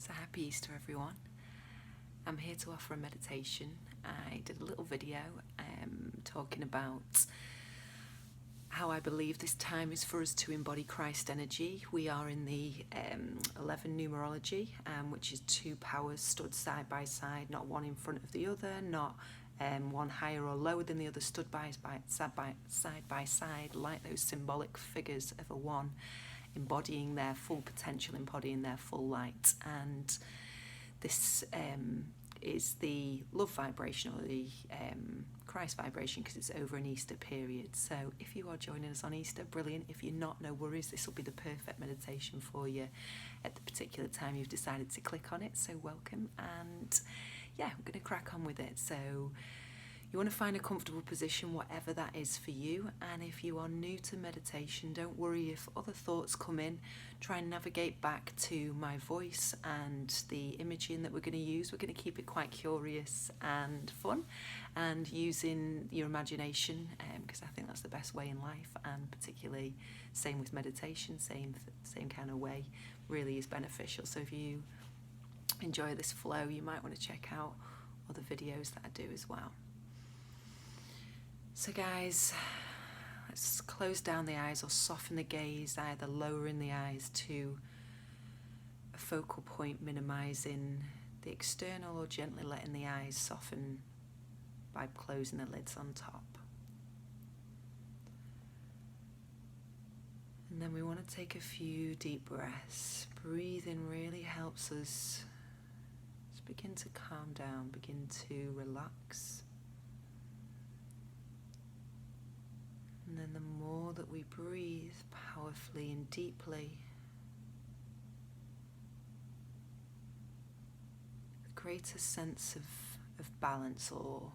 So happy Easter, everyone. I'm here to offer a meditation. I did a little video talking about how I believe this time is for us to embody Christ energy. We are in the 11 numerology, which is two powers stood side by side, not one in front of the other, not one higher or lower than the other, stood side by side, like those symbolic figures of a one, embodying their full potential, embodying their full light. And this is the love vibration, or the Christ vibration, because it's over an Easter period. So if you are joining us on Easter, brilliant. If you're not, no worries. This will be the perfect meditation for you at the particular time you've decided to click on it. So welcome. And yeah, we're going to crack on with it. So you want to find a comfortable position, whatever that is for you. And if you are new to meditation, don't worry if other thoughts come in. Try and navigate back to my voice and the imaging that we're going to use. We're going to keep it quite curious and fun, and using your imagination, because I think that's the best way in life, and particularly same with meditation, same kind of way, really is beneficial. So if you enjoy this flow, you might want to check out other videos that I do as well. So guys, let's close down the eyes or soften the gaze, either lowering the eyes to a focal point, minimizing the external, or gently letting the eyes soften by closing the lids on top. And then we want to take a few deep breaths. Breathing really helps us just begin to calm down, begin to relax. And then the more that we breathe powerfully and deeply, the greater sense of balance or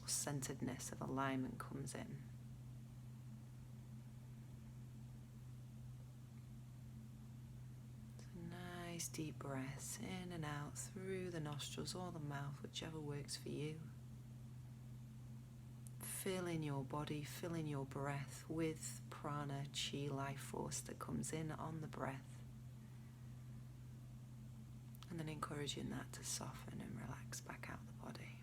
centeredness, of alignment comes in. So nice deep breaths in and out through the nostrils or the mouth, whichever works for you. Filling your body, filling your breath with prana, chi, life force that comes in on the breath. And then encouraging that to soften and relax back out the body.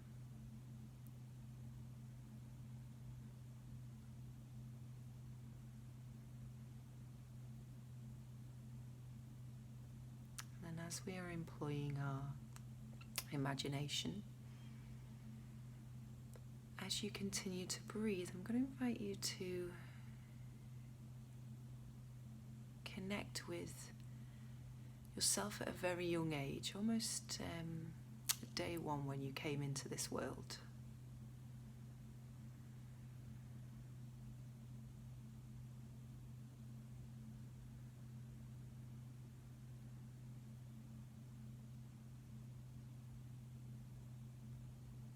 And as we are employing our imagination, as you continue to breathe, I'm going to invite you to connect with yourself at a very young age, almost day one when you came into this world.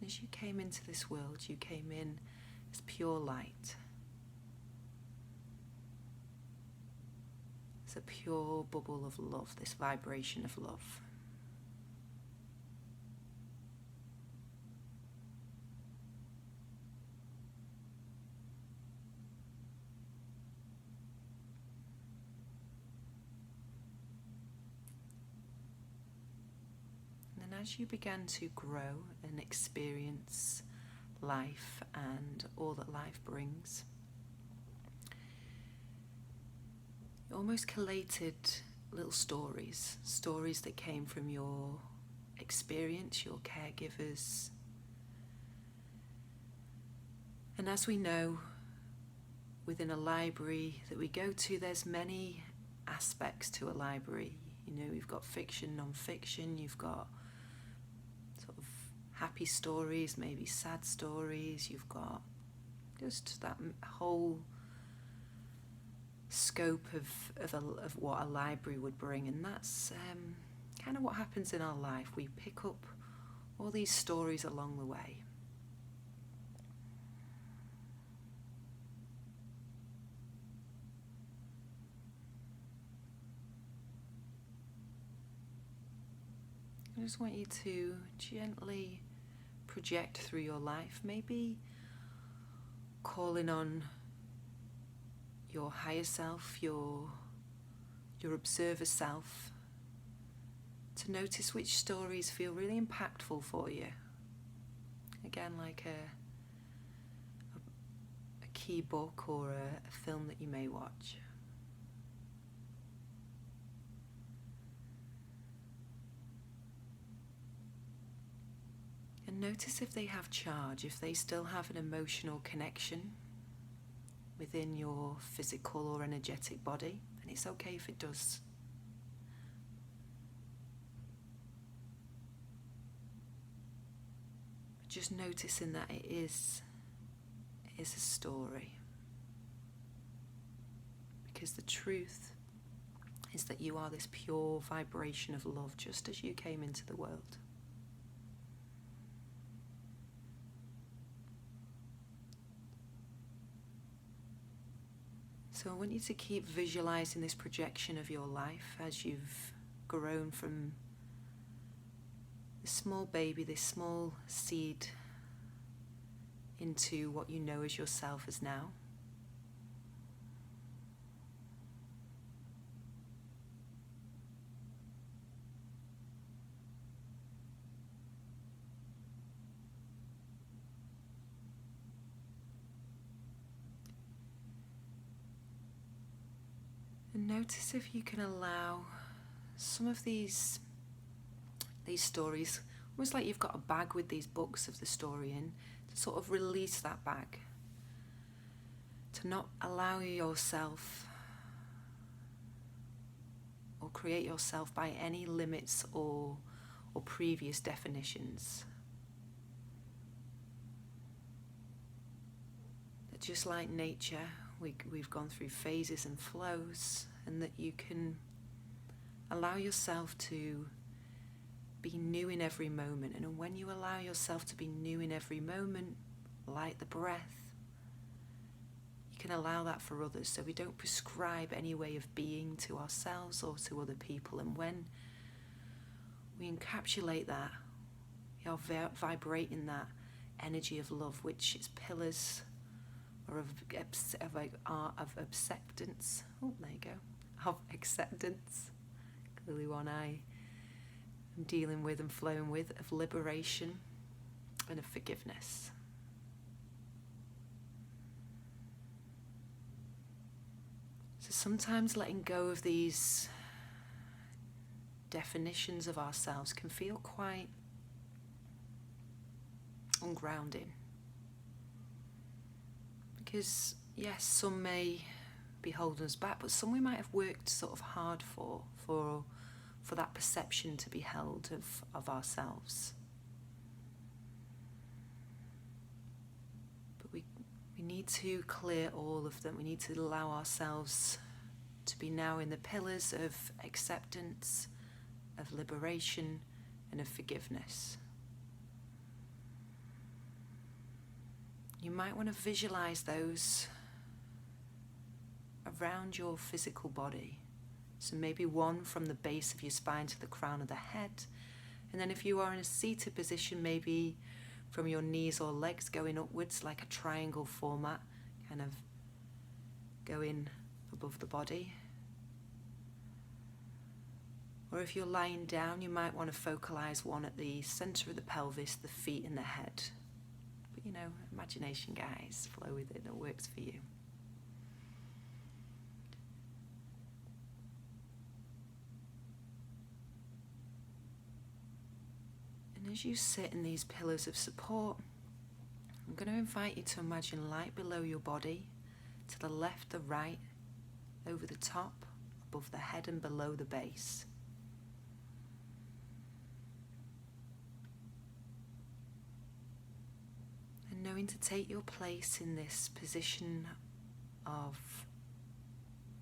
As you came into this world, you came in as pure light, as a pure bubble of love, this vibration of love. As you began to grow and experience life and all that life brings, you almost collated little stories that came from your experience, your caregivers. And as we know, within a library that we go to, there's many aspects to a library. You know, you've got fiction, non-fiction, you've got happy stories, maybe sad stories, you've got just that whole scope of what a library would bring. And that's kind of what happens in our life. We pick up all these stories along the way. I just want you to gently project through your life, maybe calling on your higher self, your observer self, to notice which stories feel really impactful for you. Again, like a key book or a film that you may watch. And notice if they have charge, if they still have an emotional connection within your physical or energetic body, and it's okay if it does. But just noticing that it is a story. Because the truth is that you are this pure vibration of love just as you came into the world. So I want you to keep visualizing this projection of your life as you've grown from this small baby, this small seed, into what you know as yourself as now. And notice if you can allow some of these stories, almost like you've got a bag with these books of the story in, to sort of release that bag. To not allow yourself or create yourself by any limits or previous definitions. That just like nature, we've gone through phases and flows, and that you can allow yourself to be new in every moment. And when you allow yourself to be new in every moment, like the breath, you can allow that for others. So we don't prescribe any way of being to ourselves or to other people. And when we encapsulate that, we are vibrating that energy of love, which is pillars or of acceptance. Oh, there you go. Of acceptance. Clearly one I am dealing with and flowing with, of liberation and of forgiveness. So sometimes letting go of these definitions of ourselves can feel quite ungrounding. Because yes, some may be holding us back, but some we might have worked sort of hard for that perception to be held of ourselves. But we need to clear all of them. We need to allow ourselves to be now in the pillars of acceptance, of liberation, and of forgiveness. You might want to visualize those around your physical body. So maybe one from the base of your spine to the crown of the head. And then if you are in a seated position, maybe from your knees or legs going upwards like a triangle format, kind of going above the body. Or if you're lying down, you might want to focalize one at the center of the pelvis, the feet and the head. But you know, imagination, guys, flow with it, it works for you. And as you sit in these pillars of support, I'm going to invite you to imagine light below your body, to the left, the right, over the top, above the head and below the base. And knowing to take your place in this position of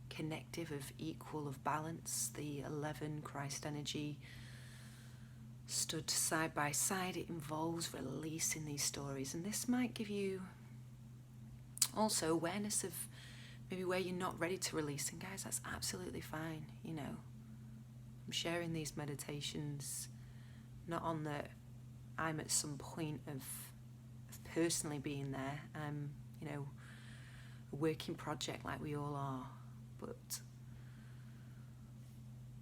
connective, of equal, of balance, the 11 Christ energy stood side by side. It involves releasing these stories, and this might give you also awareness of maybe where you're not ready to release. And guys, that's absolutely fine. You know, I'm sharing these meditations not on that I'm at some point of personally being there. You know, a working project like we all are, but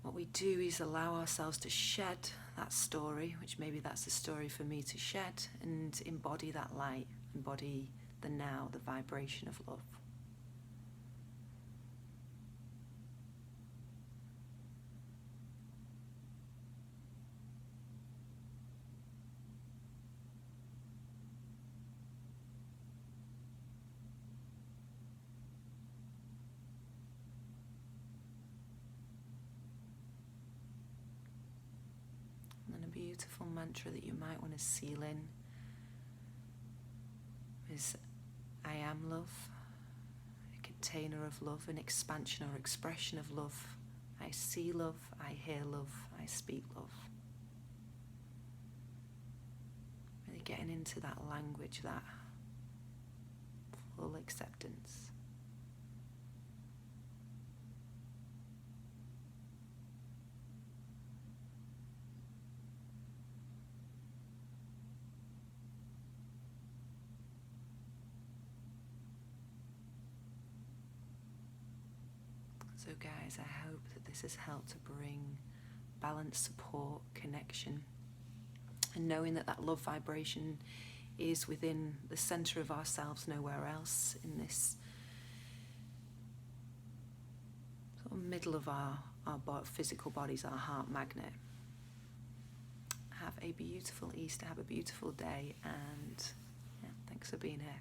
what we do is allow ourselves to shed that story, which maybe that's the story for me to shed, and embody that light, embody the now, the vibration of love. And a beautiful mantra that you might want to seal in is, I am love, a container of love, an expansion or expression of love. I see love, I hear love, I speak love. Really getting into that language, that full acceptance. So guys, I hope that this has helped to bring balance, support, connection, and knowing that that love vibration is within the center of ourselves, nowhere else, in this sort of middle of our physical bodies, our heart magnet. Have a beautiful Easter, have a beautiful day, and yeah, thanks for being here.